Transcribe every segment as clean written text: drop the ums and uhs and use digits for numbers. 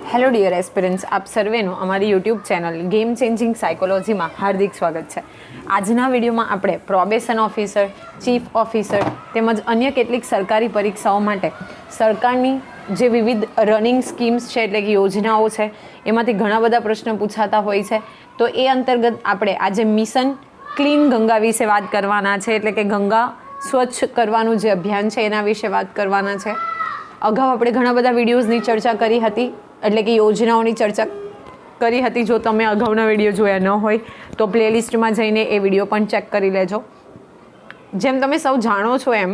Hello dear aspirants, આપ સર્વેનું અમારી YouTube channel game changing સાયકોલોજીમાં હાર્દિક સ્વાગત છે. આજના વિડીયોમાં આપણે પ્રોબેશન ઓફિસર, ચીફ ઓફિસર તેમજ અન્ય કેટલીક સરકારી પરીક્ષાઓ માટે સરકારની જે વિવિધ રનિંગ સ્કીમ્સ છે એટલે કે યોજનાઓ છે એમાંથી ઘણા બધા પ્રશ્નો પૂછાતા હોય છે. તો એ અંતર્ગત આપણે આજે મિશન ક્લીન ગંગા વિશે વાત કરવાના છે, એટલે કે ગંગા સ્વચ્છ કરવાનું જે અભિયાન છે એના વિશે વાત કરવાના છે. અગાઉ આપણે ઘણા બધા વિડીયોઝની ચર્ચા કરી હતી, એટલે કે યોજનાઓની ચર્ચા કરી હતી. જો તમે અગાઉના વિડીયો જોયા ન હોય તો પ્લેલિસ્ટમાં જઈને એ વિડીયો પણ ચેક કરી લેજો. જેમ તમે સૌ જાણો છો એમ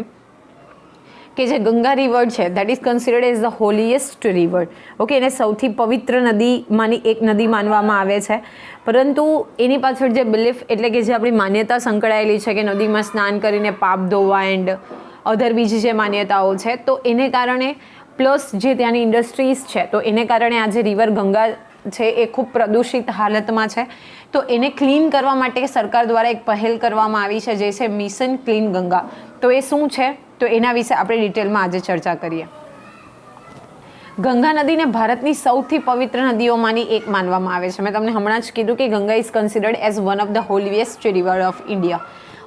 કે જે ગંગા રિવર છે that is considered as the holiest river. Okay, એને સૌથી પવિત્ર નદીમાંની એક નદી માનવામાં આવે છે. પરંતુ એની પાછળ જે બિલીફ એટલે કે જે આપણી માન્યતા સંકળાયેલી છે કે નદીમાં સ્નાન કરીને પાપ ધોવા એન્ડ અધર બીજી જે માન્યતાઓ છે, તો એને કારણે પ્લસ જે ત્યાંની ઇન્ડસ્ટ્રીઝ છે તો એને કારણે આજે રિવર ગંગા છે એ ખૂબ પ્રદૂષિત હાલતમાં છે. તો એને ક્લીન કરવા માટે સરકાર દ્વારા એક પહેલ કરવામાં આવી છે, જે છે મિશન ક્લીન ગંગા. તો એ શું છે તો એના વિશે આપણે ડિટેલમાં આજે ચર્ચા કરીએ. ગંગા નદીને ભારતની સૌથી પવિત્ર નદીઓમાંની એક માનવામાં આવે છે. મેં તમને હમણાં જ કીધું કે Ganga is considered as one of the holiest river of India.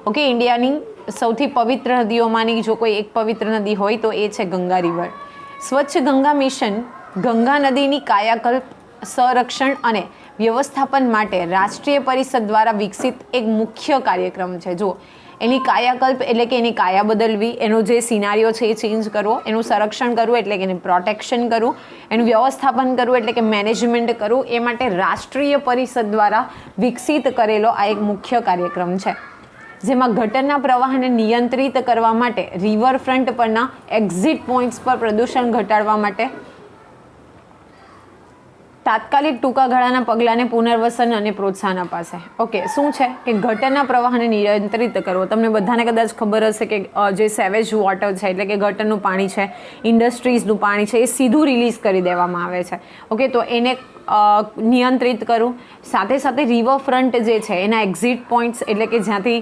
Okay, ઇન્ડિયાની સૌથી પવિત્ર નદીઓમાંની જો કોઈ એક પવિત્ર નદી હોય તો એ છે ગંગા રિવર. સ્વચ્છ ગંગા મિશન ગંગા નદીની કાયાકલ્પ, સંરક્ષણ અને વ્યવસ્થાપન માટે રાષ્ટ્રીય પરિષદ દ્વારા વિકસિત એક મુખ્ય કાર્યક્રમ છે. જો એની કાયાકલ્પ એટલે કે એની કાયા બદલવી, એનો જે સિનારીઓ છે એ ચેન્જ કરવો, એનું સંરક્ષણ કરવું એટલે કે એનું પ્રોટેક્શન કરવું, એનું વ્યવસ્થાપન કરવું એટલે કે મેનેજમેન્ટ કરવું, એ માટે રાષ્ટ્રીય પરિષદ દ્વારા વિકસિત કરેલો આ એક મુખ્ય કાર્યક્રમ છે. જેમાં ગટરના પ્રવાહને નિયંત્રિત કરવા માટે રિવરફ્રન્ટ પરના એક્ઝિટ પોઈન્ટ્સ પર પ્રદૂષણ ઘટાડવા માટે તાત્કાલિક ટૂંકા ગાળાના પગલાંને પુનર્વસન અને પ્રોત્સાહન અપાશે. ઓકે, શું છે કે ગટરના પ્રવાહને નિયંત્રિત કરવો. તમને બધાને કદાચ ખબર હશે કે જે સેવેજ વોટર છે એટલે કે ગટરનું પાણી છે, ઇન્ડસ્ટ્રીઝનું પાણી છે, એ સીધું રિલીઝ કરી દેવામાં આવે છે. ઓકે, તો એને નિયંત્રિત કરવું. સાથે સાથે રિવરફ્રન્ટ જે છે એના એક્ઝિટ પોઈન્ટ્સ એટલે કે જ્યાંથી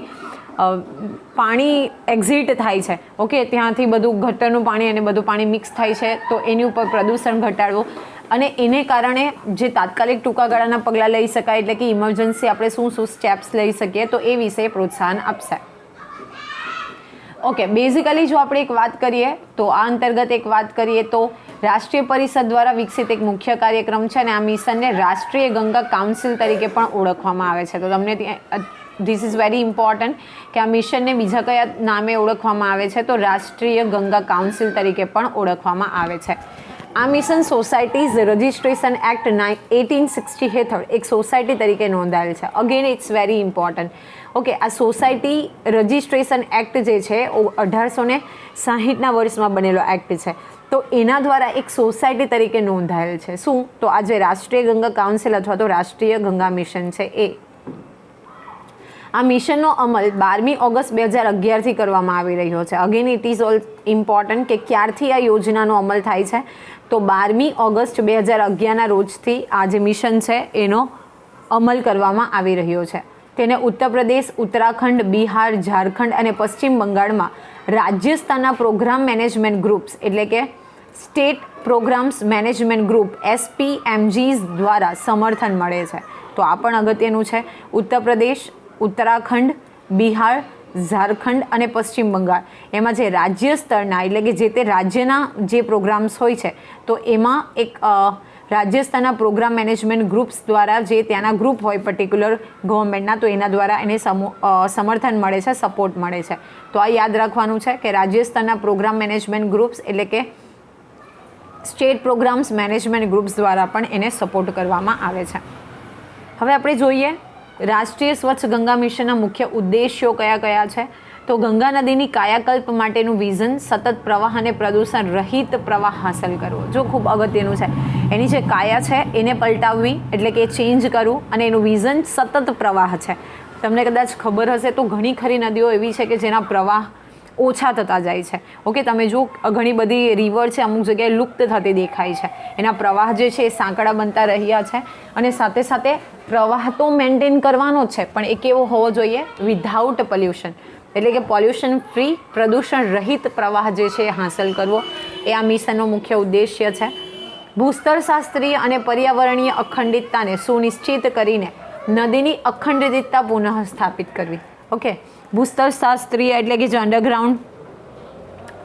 પાણી એક્ઝિટ થાય છે, ઓકે, ત્યાંથી બધું ગટરનું પાણી અને બધું પાણી મિક્સ થાય છે, તો એની ઉપર પ્રદૂષણ ઘટાડવું અને એને કારણે જે તાત્કાલિક ટૂંકા ગાળાના પગલાં લઈ શકાય એટલે કે ઇમરજન્સી આપણે શું શું સ્ટેપ્સ લઈ શકીએ તો એ વિશે પ્રોત્સાહન આપશે. ઓકે, બેઝિકલી જો આપણે એક વાત કરીએ તો આ અંતર્ગત એક વાત કરીએ તો રાષ્ટ્રીય પરિષદ દ્વારા વિકસિત એક મુખ્ય કાર્યક્રમ છે અને આ મિશનને રાષ્ટ્રીય ગંગા કાઉન્સિલ તરીકે પણ ઓળખવામાં આવે છે. તો તમને ત્યાં ધીસ ઇઝ વેરી ઇમ્પોર્ટન્ટ કે આ મિશનને બીજા કયા નામે ઓળખવામાં આવે છે તો રાષ્ટ્રીય ગંગા કાઉન્સિલ તરીકે પણ ઓળખવામાં આવે છે. આ મિશન સોસાયટીઝ રજિસ્ટ્રેશન એક્ટ 1860 હેઠળ એક સોસાયટી તરીકે નોંધાયેલ છે. Again it's very important. Okay, આ સોસાયટી રજિસ્ટ્રેશન એક્ટ જે છે 1860ના વર્ષમાં બનેલો એક્ટ છે. તો એના દ્વારા એક સોસાયટી તરીકે નોંધાયેલ છે. શું તો આ જે રાષ્ટ્રીય ગંગા કાઉન્સિલ અથવા તો રાષ્ટ્રીય ગંગા મિશન છે એ આ મિશનનો અમલ 12મી ઓગસ્ટ 2011થી કરવામાં આવી રહ્યો છે. Again it is all important કે ક્યારથી આ યોજનાનો અમલ થાય છે તો 12મી ઓગસ્ટ 2011ના રોજથી આ જે મિશન છે એનો અમલ કરવામાં આવી રહ્યો છે. તેને ઉત્તર પ્રદેશ, ઉત્તરાખંડ, બિહાર, ઝારખંડ અને પશ્ચિમ બંગાળમાં રાજ્ય સ્તરના પ્રોગ્રામ મેનેજમેન્ટ ગ્રુપ્સ એટલે કે state programmes management group SPMGs દ્વારા સમર્થન મળે છે. તો આ પણ અગત્યનું છે. ઉત્તર પ્રદેશ, ઉત્તરાખંડ, બિહાર, ઝારખંડ અને પશ્ચિમ બંગાળ એમાં જે રાજ્ય સ્તરના એટલે કે જે તે રાજ્યના જે પ્રોગ્રામ્સ હોય છે તો એમાં એક રાજ્ય સ્તરના પ્રોગ્રામ મેનેજમેન્ટ ગ્રુપ્સ દ્વારા જે ત્યાંના ગ્રુપ હોય પર્ટિક્યુલર ગવર્મેન્ટના તો એના દ્વારા એને સમર્થન મળે છે, સપોર્ટ મળે છે. તો આ યાદ રાખવાનું છે કે રાજ્ય સ્તરના પ્રોગ્રામ મેનેજમેન્ટ ગ્રુપ્સ એટલે કે સ્ટેટ પ્રોગ્રામ્સ મેનેજમેન્ટ ગ્રુપ્સ દ્વારા પણ એને સપોર્ટ કરવામાં આવે છે. હવે આપણે જોઈએ રાષ્ટ્રીય સ્વચ્છ ગંગા મિશનના મુખ્ય ઉદ્દેશ્યો કયા કયા છે. તો ગંગા નદીની કાયાકલ્પ માટેનું વિઝન સતત પ્રવાહ અને પ્રદૂષણ રહિત પ્રવાહ હાંસલ કરવો. જો ખૂબ અગત્યનું છે, એની જે કાયા છે એને પલટાવવી એટલે કે ચેન્જ કરવું અને એનું વિઝન સતત પ્રવાહ છે. તમને કદાચ ખબર હશે તો ઘણી ખરી નદીઓ એવી છે કે જેના પ્રવાહ ઓછા થતા જાય છે. ઓકે, તમે જો ઘણી બધી રિવર છે અમુક જગ્યાએ લુપ્ત થતી દેખાય છે. એના પ્રવાહ જે છે એ સાંકડા બનતા રહ્યા છે અને સાથે સાથે પ્રવાહ તો મેન્ટેન કરવાનો જ છે પણ એ કેવો હોવો જોઈએ વિધાઉટ પોલ્યુશન એટલે કે પોલ્યુશન ફ્રી, પ્રદૂષણ રહિત પ્રવાહ જે છે એ હાંસલ કરવો એ આ મિશનનો મુખ્ય ઉદ્દેશ્ય છે. ભૂસ્તરશાસ્ત્રીય અને પર્યાવરણીય અખંડિતતાને સુનિશ્ચિત કરીને નદીની અખંડિતતા પુનઃ સ્થાપિત કરવી. ઓકે, ભૂસ્તરશાસ્ત્રીય એટલે કે જે અંડરગ્રાઉન્ડ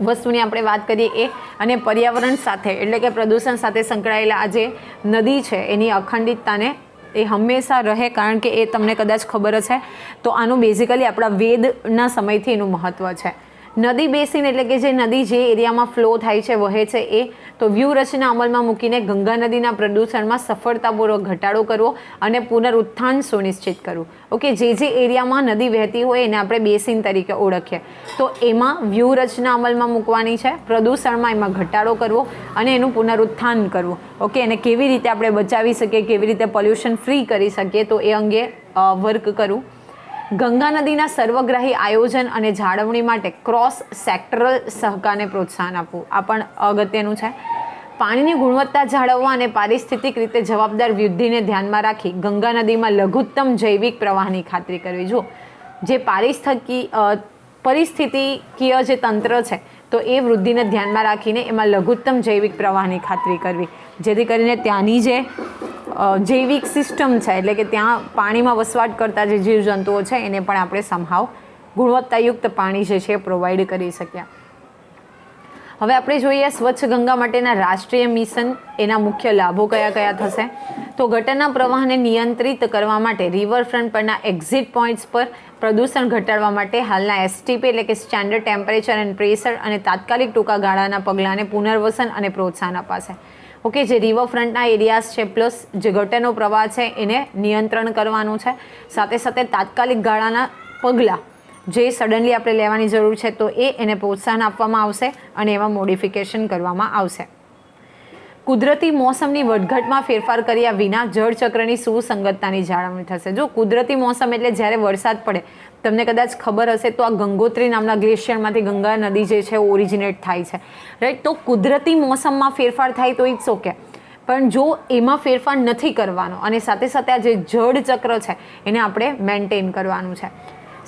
વસ્તુની આપણે વાત કરીએ એ, અને પર્યાવરણ સાથે એટલે કે પ્રદૂષણ સાથે સંકળાયેલા આ જે નદી છે એની અખંડિતતાને એ હંમેશા રહે, કારણ કે એ તમને કદાચ ખબર હશે તો આનું બેઝિકલી આપણા વેદના સમયથી એનું મહત્ત્વ છે. નદી બેસિન એટલે કે જે નદી જે એરિયામાં ફ્લો થાય છે, વહે છે એ, તો વ્યૂહરચના અમલમાં મૂકીને ગંગા નદીના પ્રદૂષણમાં સફળતાપૂર્વક ઘટાડો કરવો અને પુનરુત્થાન સુનિશ્ચિત કરવું. ઓકે, જે એરિયામાં નદી વહેતી હોય એને આપણે બેસિન તરીકે ઓળખીએ, તો એમાં વ્યૂહરચના અમલમાં મૂકવાની છે, પ્રદૂષણમાં એમાં ઘટાડો કરવો અને એનું પુનરુત્થાન કરવું. ઓકે, અને કેવી રીતે આપણે બચાવી શકીએ, કેવી રીતે પોલ્યુશન ફ્રી કરી શકીએ, તો એ અંગે વર્ક કરવું. ગંગા નદીના સર્વગ્રાહી આયોજન અને જાળવણી માટે ક્રોસ સેક્ટરલ સહકારને પ્રોત્સાહન આપવું, આ પણ અગત્યનું છે. પાણીની ગુણવત્તા જાળવવા અને પારિસ્થિતિક રીતે જવાબદાર વૃદ્ધિને ધ્યાનમાં રાખી ગંગા નદીમાં લઘુત્તમ જૈવિક પ્રવાહની ખાતરી કરવી. જો જે પરિસ્થિતિકીય જે તંત્ર છે તો એ વૃદ્ધિને ધ્યાનમાં રાખીને એમાં લઘુત્તમ જૈવિક પ્રવાહની ખાતરી કરવી, જેથી કરીને ત્યાંની જે જૈવિક સિસ્ટમ છે એટલે કે ત્યાં પાણીમાં વસવાટ કરતા જે જીવજંતુઓ છે એને પણ આપણે સંભાવ ગુણવત્તાયુક્ત પાણી જે છે પ્રોવાઈડ કરી શક્યા. હવે આપણે જોઈએ સ્વચ્છ ગંગા માટેના રાષ્ટ્રીય મિશન, એના મુખ્ય લાભો કયા કયા થશે. તો ગટરના પ્રવાહને નિયંત્રિત કરવા માટે રિવરફ્રન્ટ પરના એક્ઝિટ પોઈન્ટ્સ પર પ્રદૂષણ ઘટાડવા માટે હાલના એસટીપી એટલે કે સ્ટાન્ડર્ડ ટેમ્પરેચર એન્ડ પ્રેશર અને તાત્કાલિક ટૂંકા ગાળાના પગલાંને પુનર્વસન અને પ્રોત્સાહન અપાશે. ઓકે, જે રિવરફ્રન્ટના એરિયાઝ છે પ્લસ જે ગટરનો પ્રવાહ છે એને નિયંત્રણ કરવાનું છે, સાથે સાથે તાત્કાલિક ગાળાના પગલાં જે સડનલી આપણે લેવાની જરૂર છે તો એને પ્રોત્સાહન આપવામાં આવશે અને એમાં મોડિફિકેશન કરવામાં આવશે. કુદરતી મોસમની વધઘટમાં ફેરફાર કર્યા વિના જળચક્રની સુસંગતતાની જાળવણી થશે. જો કુદરતી મોસમ એટલે જ્યારે વરસાદ પડે, તમને કદાચ ખબર હશે તો આ ગંગોત્રી નામના ગ્લેશિયરમાંથી ગંગા નદી જે છે ઓરિજિનેટ થાય છે, રાઈટ. તો કુદરતી મોસમમાં ફેરફાર થાય તો ઇટ્સ ઓકે, પણ જો એમાં ફેરફાર નથી કરવાનો અને સાથે સાથે આ જે જળચક્ર છે એને આપણે મેન્ટેન કરવાનું છે.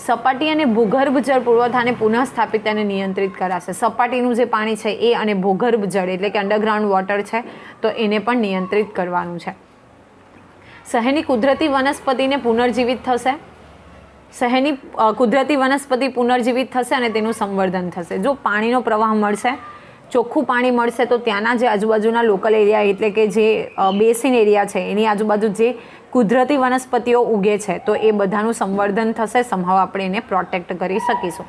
સપાટી અને ભૂગર્ભ જળ પુરવઠાને પુનઃસ્થાપિત અને નિયંત્રિત કરાશે. સપાટીનું જે પાણી છે એ અને ભૂગર્ભ જળ એટલે કે અંડરગ્રાઉન્ડ વોટર છે તો એને પણ નિયંત્રિત કરવાનું છે. શહેરની કુદરતી વનસ્પતિને પુનર્જીવિત થશે. શહેરની કુદરતી વનસ્પતિ પુનર્જીવિત થશે અને તેનું સંવર્ધન થશે. જો પાણીનો પ્રવાહ મળશે, ચોખ્ખું પાણી મળશે તો ત્યાંના જે આજુબાજુના લોકલ એરિયા એટલે કે જે બેસિન એરિયા છે એની આજુબાજુ જે કુદરતી વનસ્પતિઓ ઉગે છે તો એ બધાનું સંવર્ધન થશે, સંભાવ આપણે એને પ્રોટેક્ટ કરી શકીશું.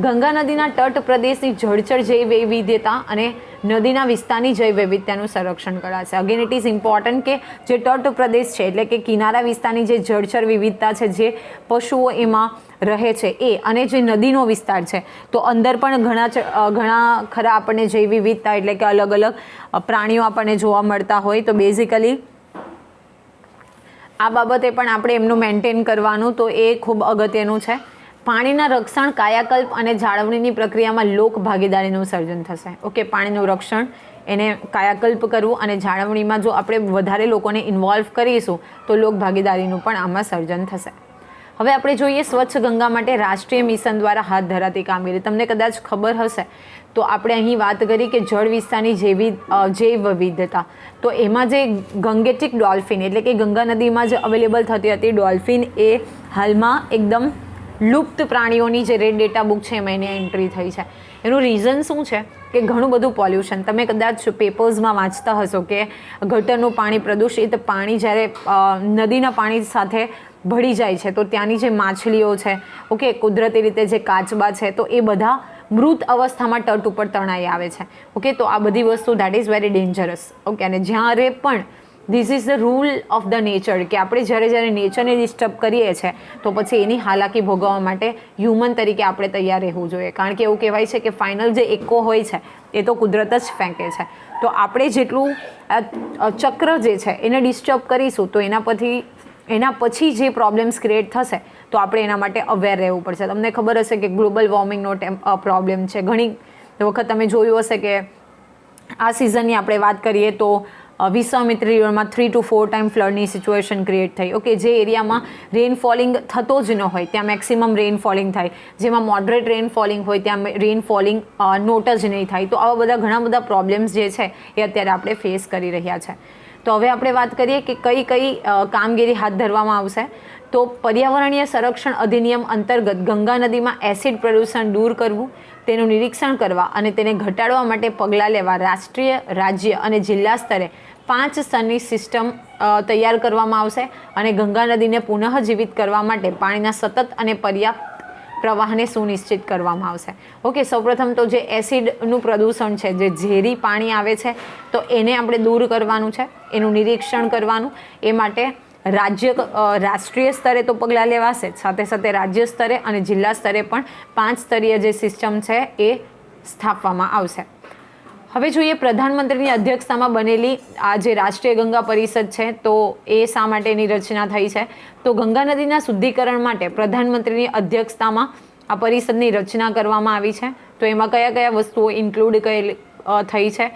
ગંગા નદીના તટ પ્રદેશની જળચર જૈવ વૈવિધ્યતા અને નદીના વિસ્તારની જૈવ વૈવિધ્યતાનું સંરક્ષણ કરાશે. અગેન ઇટ ઇઝ ઇમ્પોર્ટન્ટ કે જે તટ પ્રદેશ છે એટલે કે કિનારા વિસ્તારની જે જળચર વિવિધતા છે, જે પશુઓ એમાં રહે છે એ, અને જે નદીનો વિસ્તાર છે તો અંદર પણ ઘણા ખરા આપણને જૈવ વિવિધતા એટલે કે અલગ અલગ પ્રાણીઓ આપણને જોવા મળતા હોય, તો બેઝિકલી આ બાબતે પણ આપણે એમનું મેન્ટેન કરવાનું, તો એ ખૂબ અગત્યનું છે. પાણીના રક્ષણ, કાયાકલ્પ અને જાળવણીની પ્રક્રિયામાં લોક ભાગીદારીનું સર્જન થશે. ઓકે, પાણીનું રક્ષણ એને કાયાકલ્પ કરવું અને જાળવણીમાં જો આપણે વધારે લોકોને ઇન્વોલ્વ કરીશું તો લોક ભાગીદારીનું પણ આમાં સર્જન થશે. હવે આપણે જોઈએ સ્વચ્છ ગંગા માટે રાષ્ટ્રીય મિશન દ્વારા હાથ ધરાતી કામગીરી. તમને કદાચ ખબર હશે તો આપણે અહીં વાત કરી કે જળ વિસ્તારની જૈવ વિવિધતા, તો એમાં જે ગંગેટિક ડોલ્ફિન એટલે કે ગંગા નદીમાં જે અવેલેબલ થતી હતી ડોલ્ફિન એ હાલમાં એકદમ લુપ્ત પ્રાણીઓની જે રેડ ડેટા બુક છે એમાં એની એન્ટ્રી થઈ છે. એનું રીઝન શું છે કે ઘણું બધું પોલ્યુશન. તમે કદાચ પેપર્સમાં વાંચતા હશો કે ગટરનું પાણી, પ્રદૂષિત પાણી જ્યારે નદીના પાણી સાથે ભળી જાય છે તો ત્યાંની જે માછલીઓ છે, ઓકે, કુદરતી રીતે જે કાચબા છે તો એ બધા મૃત અવસ્થામાં તટ ઉપર તણાઈ આવે છે. ઓકે, તો આ બધી વસ્તુ that is very dangerous. Okay, અને જ્યારે પણ this is the rule of the nature કે આપણે જ્યારે નેચરને ડિસ્ટર્બ કરીએ છીએ તો પછી એની હાલાકી ભોગવવા માટે હ્યુમન તરીકે આપણે તૈયાર રહેવું જોઈએ, કારણ કે એવું કહેવાય છે કે ફાઇનલ જે એકો હોય છે એ તો કુદરત જ ફેંકે છે. તો આપણે જેટલું ચક્ર જે છે એને ડિસ્ટર્બ કરીશું તો એના પછી જે પ્રોબ્લેમ્સ ક્રિએટ થશે તો આપણે એના માટે અવેર રહેવું પડશે. તમને ખબર હશે કે ગ્લોબલ વોર્મિંગનો પ્રોબ્લેમ છે. ઘણી વખત તમે જોયું હશે કે આ સિઝનની આપણે વાત કરીએ તો વિશ્વામિત્રી રિવરમાં 3 to 4 ટાઈમ ફ્લડની સિચ્યુએશન ક્રિએટ થઈ. ઓકે, જે એરિયામાં રેનફોલિંગ થતો જ ન હોય ત્યાં મેક્સિમમ રેનફોલિંગ થાય, જેમાં મોડરેટ રેનફોલિંગ હોય ત્યાં રેનફોલિંગ નોટ જ નહીં થાય. તો આવા બધા ઘણા બધા પ્રોબ્લેમ્સ જે છે એ અત્યારે આપણે ફેસ કરી રહ્યા છે. તો હવે આપણે વાત કરીએ કે કઈ કઈ કામગીરી હાથ ધરવામાં આવશે. તો પર્યાવરણીય સંરક્ષણ અધિનિયમ અંતર્ગત ગંગા નદીમાં એસિડ પ્રદૂષણ દૂર કરવું, તેનું નિરીક્ષણ કરવા અને તેને ઘટાડવા માટે પગલાં લેવા રાષ્ટ્રીય, રાજ્ય અને જિલ્લા સ્તરે 5 સ્તરની સિસ્ટમ તૈયાર કરવામાં આવશે અને ગંગા નદીને પુનઃજીવિત કરવા માટે પાણીના સતત અને પર્યાપ્ત પ્રવાહને સુનિશ્ચિત કરવામાં આવશે. ઓકે, સૌપ્રથમ તો જે એસિડનું પ્રદૂષણ છે, જે ઝેરી પાણી આવે છે, તો એને આપણે દૂર કરવાનું છે, એનું નિરીક્ષણ કરવાનું. એ માટે રાષ્ટ્રીય સ્તરે તો પગલાં લેવાશે જ, સાથે સાથે રાજ્ય સ્તરે અને જિલ્લા સ્તરે પણ 5 સ્તરીય જે સિસ્ટમ છે એ સ્થાપવામાં આવશે. હવે જોઈએ પ્રધાનમંત્રીની અધ્યક્ષતામાં બનેલી આ જે રાષ્ટ્રીય ગંગા પરિષદ છે, તો એ શા માટેની રચના થઈ છે. તો ગંગા નદીના શુદ્ધિકરણ માટે પ્રધાનમંત્રીની અધ્યક્ષતામાં આ પરિષદની રચના કરવામાં આવી છે. તો એમાં કયા કયા વસ્તુઓ ઇન્ક્લુડ થઈ છે.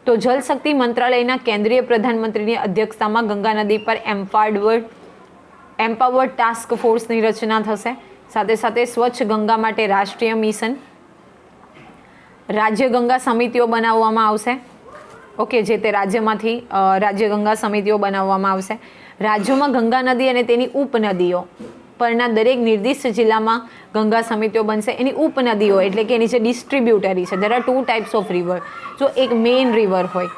તો જલશક્તિ મંત્રાલયના કેન્દ્રીય પ્રધાનમંત્રીની અધ્યક્ષતામાં ગંગા નદી પર એમ્પાવર્ડ ટાસ્ક ફોર્સની રચના થશે. સાથે સાથે સ્વચ્છ ગંગા માટે રાષ્ટ્રીય મિશન, રાજ્ય ગંગા સમિતિઓ બનાવવામાં આવશે. ઓકે, જે તે રાજ્યમાંથી રાજ્ય ગંગા સમિતિઓ બનાવવામાં આવશે. રાજ્યોમાં ગંગા નદી અને તેની ઉપનદીઓ પરના દરેક નિર્દિષ્ટ જિલ્લામાં ગંગા સમિતિઓ બનશે. એની ઉપનદીઓ એટલે કે એની જે ડિસ્ટ્રીબ્યુટરી છે, there are 2 types of river. જો એક મેઇન રિવર હોય,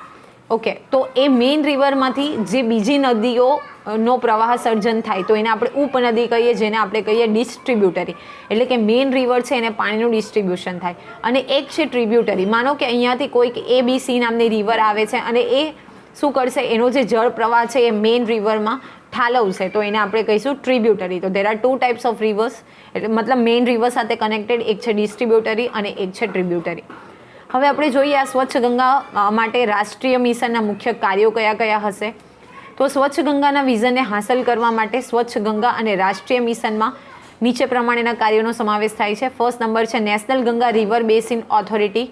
ઓકે, તો એ મેઇન રિવરમાંથી જે બીજી નદીઓનો પ્રવાહ સર્જન થાય તો એને આપણે ઉપનદી કહીએ, જેને આપણે કહીએ ડિસ્ટ્રીબ્યુટરી. એટલે કે મેઇન રિવર છે એને પાણીનું ડિસ્ટ્રીબ્યુશન થાય. અને એક છે ટ્રિબ્યુટરી. માનો કે અહીંયાથી કોઈક ABC નામની રિવર આવે છે અને એ શું કરશે, એનો જે જળ પ્રવાહ છે એ મેઇન રિવરમાં ઠાલવશે, તો એને આપણે કહીશું ટ્રિબ્યુટરી. તો there are 2 types of reverse, એટલે મતલબ મેઇન રિવર સાથે કનેક્ટેડ, એક છે ડિસ્ટ્રીબ્યુટરી અને એક છે ટ્રિબ્યુટરી. હવે આપણે જોઈએ આ સ્વચ્છ ગંગા માટે રાષ્ટ્રીય મિશનના મુખ્ય કાર્યો કયા કયા હશે. તો સ્વચ્છ ગંગાના વિઝનને હાંસલ કરવા માટે સ્વચ્છ ગંગા અને રાષ્ટ્રીય મિશનમાં નીચે પ્રમાણેના કાર્યોનો સમાવેશ થાય છે. ફર્સ્ટ નંબર છે national Ganga river basin authority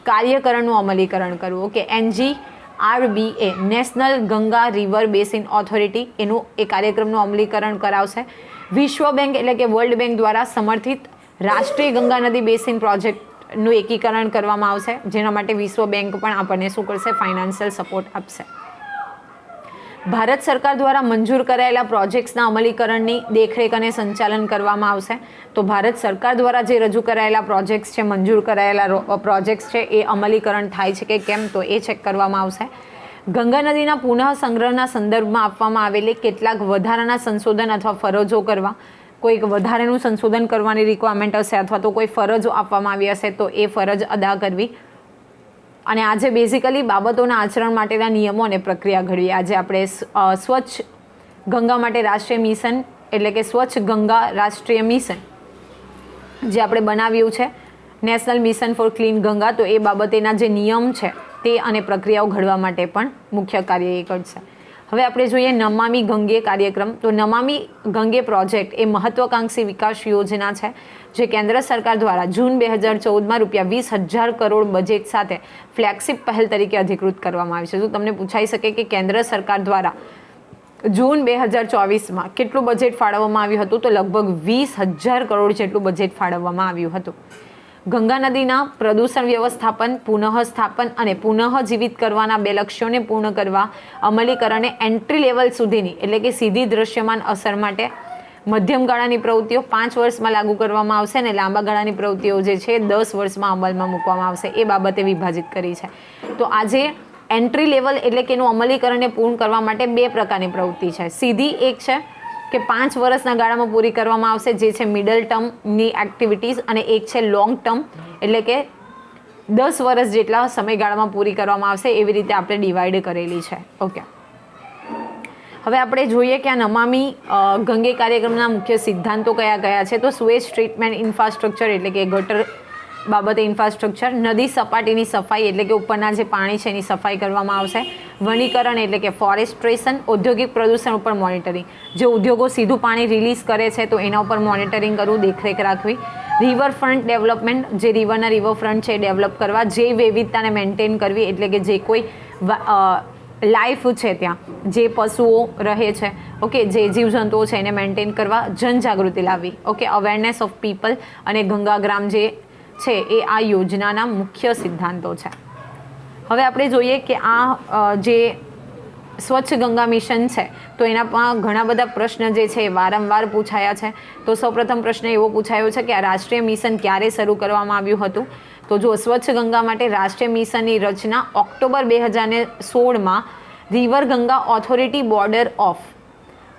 કાર્યકરણનું અમલીકરણ કરવું. Okay, NGRBA national Ganga river basin authority એનું એ કાર્યક્રમનું અમલીકરણ કરાવશે. વિશ્વ બેંક એટલે કે વર્લ્ડ બેંક દ્વારા સમર્થિત રાષ્ટ્રીય ગંગા નદી બેસિન પ્રોજેક્ટનું એકીકરણ કરવામાં આવશે, જેના માટે વિશ્વ બેંક પણ આપણને શું કરશે, ફાઇનાન્શિયલ સપોર્ટ આપશે. ભારત સરકાર દ્વારા મંજૂર કરાયેલા પ્રોજેક્ટ્સના અમલીકરણની દેખરેખ અને સંચાલન કરવામાં આવશે. તો ભારત સરકાર દ્વારા જે રજૂ કરાયેલા પ્રોજેક્ટ્સ છે, મંજૂર કરાયેલા પ્રોજેક્ટ્સ છે, એ અમલીકરણ થાય છે કે કેમ, તો એ ચેક કરવામાં આવશે. ગંગા નદીના પુનઃ સંગ્રહના સંદર્ભમાં આપવામાં આવેલી કેટલાક વધારાના સંશોધન અથવા ફરજો કરવા, કોઈક વધારેનું સંશોધન કરવાની રિક્વાયરમેન્ટ હશે અથવા તો કોઈ ફરજો આપવામાં આવી હશે તો એ ફરજ અદા કરવી. અને આજે બેઝિકલી બાબતોના આચરણ માટેના નિયમો અને પ્રક્રિયા ઘડવી. આજે આપણે સ્વચ્છ ગંગા માટે રાષ્ટ્રીય મિશન એટલે કે સ્વચ્છ ગંગા રાષ્ટ્રીય મિશન જે આપણે બનાવ્યું છે, national mission four clean Ganga, તો એ બાબતેના જે નિયમ છે તે અને પ્રક્રિયાઓ ઘડવા માટે પણ મુખ્ય કાર્ય એ કરશે. હવે આપણે જોઈએ નમામી ગંગે કાર્યક્રમ. તો નમામી ગંગે પ્રોજેક્ટ એ મહત્વાકાંક્ષી વિકાસ યોજના છે જે કેન્દ્ર સરકાર દ્વારા જૂન 2014માં ₹20,000 કરોડ બજેટ સાથે ફ્લેગશિપ પહેલ તરીકે અધિકૃત કરવામાં આવી છે. તો તમને પૂછાઈ શકે કે કેન્દ્ર સરકાર દ્વારા જૂન 2024માં કેટલું બજેટ ફાળવવામાં આવ્યું હતું, તો લગભગ 20,000 કરોડ જેટલું બજેટ ફાળવવામાં આવ્યું હતું. ગંગા નદીના પ્રદૂષણ વ્યવસ્થાપન, પુનઃસ્થાપન અને પુનઃજીવિત કરવાના 2 લક્ષ્યોને પૂર્ણ કરવા અમલીકરણને એન્ટ્રી લેવલ સુધીની એટલે કે સીધી દ્રશ્યમાન અસર માટે મધ્યમ ગાળાની પ્રવૃત્તિઓ 5 વર્ષમાં લાગુ કરવામાં આવશે અને લાંબા ગાળાની પ્રવૃત્તિઓ જે છે 10 વર્ષમાં અમલમાં મૂકવામાં આવશે. એ બાબતે વિભાજિત કરી છે. તો આજે એન્ટ્રી લેવલ એટલે કે એનું અમલીકરણને પૂર્ણ કરવા માટે 2 પ્રકારની પ્રવૃત્તિ છે. સીધી એક છે કે 5 વર્ષના ગાળામાં પૂરી કરવામાં આવશે, જે છે મિડલ ટર્મની એક્ટિવિટીઝ, અને એક છે લોંગ ટર્મ એટલે કે 10 વર્ષ જેટલા સમયગાળામાં પૂરી કરવામાં આવશે. એવી રીતે આપણે ડિવાઈડ કરેલી છે. ઓકે, હવે આપણે જોઈએ કે આ નમામી ગંગે કાર્યક્રમના મુખ્ય સિદ્ધાંતો કયા કયા છે. તો સુએજ ટ્રીટમેન્ટ ઇન્ફ્રાસ્ટ્રક્ચર એટલે કે ગટર બાબતે ઇન્ફ્રાસ્ટ્રક્ચર, નદી સપાટીની સફાઈ એટલે કે ઉપરના જે પાણી છે એની સફાઈ કરવામાં આવશે, વનીકરણ એટલે કે ફોરેસ્ટ્રેશન, ઔદ્યોગિક પ્રદૂષણ ઉપર મોનિટરિંગ, જે ઉદ્યોગો સીધું પાણી રિલીઝ કરે છે તો એના ઉપર મોનિટરિંગ કરવું, દેખરેખ રાખવી, રિવરફ્રન્ટ ડેવલપમેન્ટ, જે રિવરફ્રન્ટ છે એ ડેવલપ કરવા, જૈવ વિવિધતાને મેન્ટેન કરવી એટલે કે જે કોઈ લાઈફ છે ત્યાં, જે પશુઓ રહે છે, ઓકે, જે જીવજંતુઓ છે એને મેન્ટેન કરવા જનજાગૃતિ લાવવી, ઓકે, અવેરનેસ ઓફ પીપલ, અને ગંગાગ્રામ જે છે એ આ યોજનાના મુખ્ય સિદ્ધાંતો છે. હવે આપણે જોઈએ કે આ જે સ્વચ્છ ગંગા મિશન છે તો એનામાં ઘણા બધા પ્રશ્ન જે છે એ વારંવાર પૂછાયા છે. તો સૌપ્રથમ પ્રશ્ન એવો પૂછાયો છે કે આ રાષ્ટ્રીય મિશન ક્યારે શરૂ કરવામાં આવ્યું હતું? તો જો સ્વચ્છ ગંગા માટે રાષ્ટ્રીય મિશનની રચના ઓક્ટોબર 2016માં river Ganga authority border of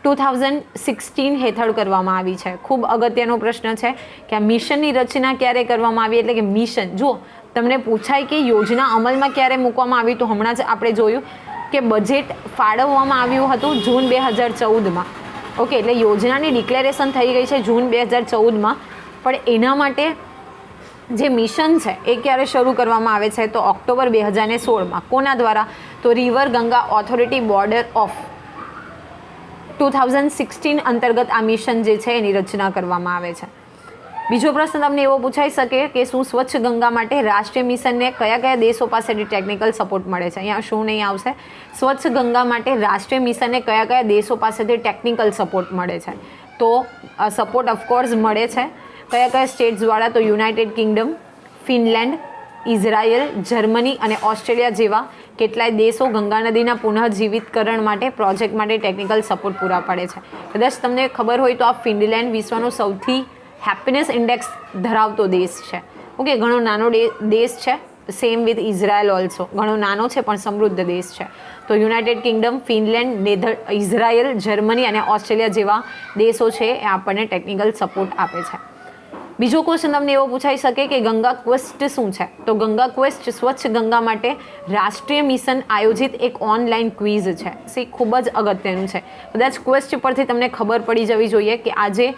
2016 હેઠળ કરવામાં આવી છે. ખૂબ અગત્યનો પ્રશ્ન છે કે આ મિશનની રચના ક્યારે કરવામાં આવી, એટલે કે મિશન. જો તમને પૂછાય કે યોજના અમલમાં ક્યારે મૂકવામાં આવી, તો હમણાં જ આપણે જોયું કે બજેટ ફાળવવામાં આવ્યું હતું જૂન 2014માં, ઓકે, એટલે યોજનાની ડિક્લેરેશન થઈ ગઈ છે જૂન 2014માં, પણ એના માટે જે મિશન છે એ ક્યારે શરૂ કરવામાં આવે છે? તો ઓક્ટોબર 2016માં. કોના દ્વારા? તો river Ganga authority border of 2016 અંતર્ગત આ મિશન જે છે એની રચના કરવામાં આવે છે. બીજો પ્રશ્ન તમને એવો પૂછાઈ શકે કે શું સ્વચ્છ ગંગા માટે રાષ્ટ્રીય મિશનને કયા કયા દેશો પાસેથી ટેકનિકલ સપોર્ટ મળે છે? અહીંયા શું નહીં આવશે? સ્વચ્છ ગંગા માટે રાષ્ટ્રીય મિશનને કયા કયા દેશો પાસેથી ટેકનિકલ સપોર્ટ મળે છે? તો સપોર્ટ ઓફકોર્સ મળે છે. કયા કયા સ્ટેટ્સ દ્વારા? તો United Kingdom, Finland, Israel, Germany અને ઓસ્ટ્રેલિયા જેવા કેટલાય દેશો ગંગા નદીના પુનઃજીવિતકરણ માટે પ્રોજેક્ટ માટે ટેકનિકલ સપોર્ટ પૂરા પાડે છે. કદાચ તમને ખબર હોય તો આ ફિનલેન્ડ વિશ્વનો સૌથી હેપીનેસ ઇન્ડેક્સ ધરાવતો દેશ છે, ઓકે, ઘણો નાનો દેશ છે. સેમ વિથ ઇઝરાયલ ઓલ્સો, ઘણો નાનો છે પણ સમૃદ્ધ દેશ છે. તો United Kingdom, Finland, Israel, Germany અને ઓસ્ટ્રેલિયા જેવા દેશો છે એ આપણને ટેકનિકલ સપોર્ટ આપે છે. બીજો ક્વેશ્ચન તમને એવો પૂછાઈ શકે કે ગંગા ક્વેસ્ટ શું છે? તો ગંગા ક્વેસ્ટ સ્વચ્છ ગંગા માટે રાષ્ટ્રીય મિશન આયોજિત એક ઓનલાઈન ક્વિઝ છે. ખૂબ જ અગત્યનું છે. કદાચ ક્વેસ્ટ પરથી તમને ખબર પડી જવી જોઈએ કે આજે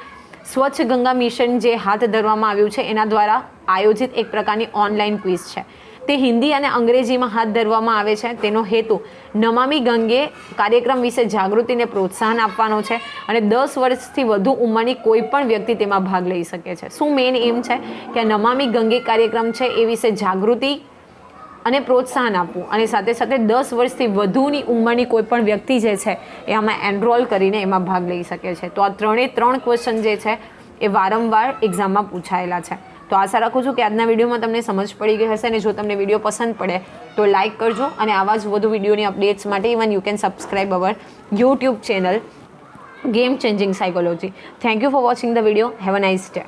સ્વચ્છ ગંગા મિશન જે હાથ ધરવામાં આવ્યું છે એના દ્વારા આયોજિત એક પ્રકારની ઓનલાઈન ક્વિઝ છે. તે હિન્દી અને અંગ્રેજીમાં હાથ ધરવામાં આવે છે. તેનો હેતુ નમામિ ગંગે કાર્યક્રમ વિશે જાગૃતિને પ્રોત્સાહન આપવાનો છે અને 10 વર્ષથી વધુ ઉંમરની કોઈ પણ વ્યક્તિ તેમાં ભાગ લઈ શકે છે. શું મેઇન એમ છે કે નમામિ ગંગે કાર્યક્રમ છે એ વિશે જાગૃતિ અને પ્રોત્સાહન આપવું, અને સાથે સાથે 10 વર્ષથી વધુની ઉંમરની કોઈ પણ વ્યક્તિ જે છે એ આમાં એનરોલ કરીને એમાં ભાગ લઈ શકે છે. તો આ 3 ક્વેશ્ચન જે છે એ વારંવાર એક્ઝામમાં પૂછાયેલા છે. તો આશા રાખું છું કે આજના વિડીયોમાં તમને સમજ પડી ગઈ હશે, અને જો તમને વિડીયો પસંદ પડે તો લાઇક કરજો, અને આવા જ વધુ વિડીયોની અપડેટ્સ માટે even you can subscribe our YouTube channel game changing psychology. Thank you for watching the video. Have a nice day.